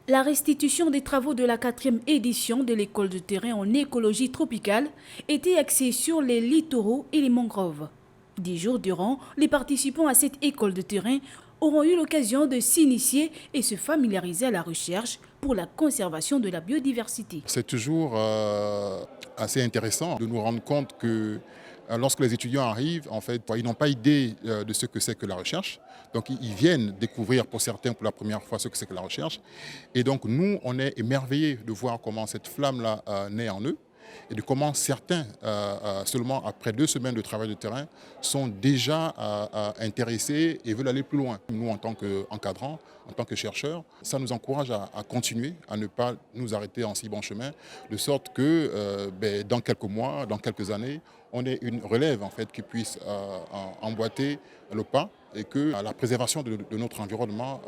La restitution des travaux de la 4e édition de l'école de terrain en écologie tropicale était axée sur les littoraux et les mangroves. 10 jours durant, les participants à cette école de terrain auront eu l'occasion de s'initier et se familiariser à la recherche pour la conservation de la biodiversité. C'est toujours assez intéressant de nous rendre compte que lorsque les étudiants arrivent, en fait, ils n'ont pas idée de ce que c'est que la recherche. Donc ils viennent découvrir pour certains pour la première fois ce que c'est que la recherche. Et donc nous, on est émerveillés de voir comment cette flamme-là naît en eux et de comment certains, seulement après 2 semaines de travail de terrain, sont déjà intéressés et veulent aller plus loin. Nous, en tant qu'encadrants, en tant que chercheurs, ça nous encourage à continuer, à ne pas nous arrêter en si bon chemin, de sorte que dans quelques mois, dans quelques années, on ait une relève en fait, qui puisse emboîter le pas et que la préservation de notre environnement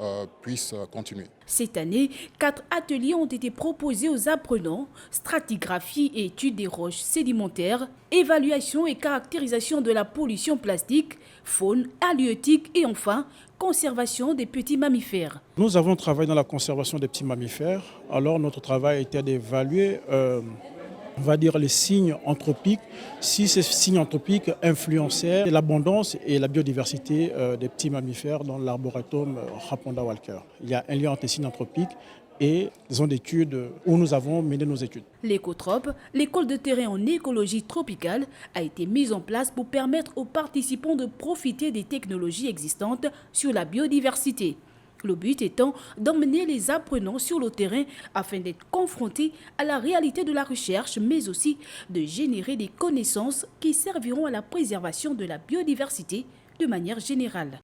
puisse continuer. Cette année, 4 ateliers ont été proposés aux apprenants: stratigraphie et étude des roches sédimentaires, évaluation et caractérisation de la pollution plastique, faune, halieutique et enfin, conservation des petits mammifères. Nous avons travaillé dans la conservation des petits mammifères. Alors notre travail était d'évaluer on va dire les signes anthropiques, si ces signes anthropiques influençaient l'abondance et la biodiversité des petits mammifères dans l'arboretum Raponda Walker. Il y a un lien entre les signes anthropiques et les zones d'études où nous avons mené nos études. L'écotrope, l'école de terrain en écologie tropicale, a été mise en place pour permettre aux participants de profiter des technologies existantes sur la biodiversité. Le but étant d'emmener les apprenants sur le terrain afin d'être confrontés à la réalité de la recherche, mais aussi de générer des connaissances qui serviront à la préservation de la biodiversité de manière générale.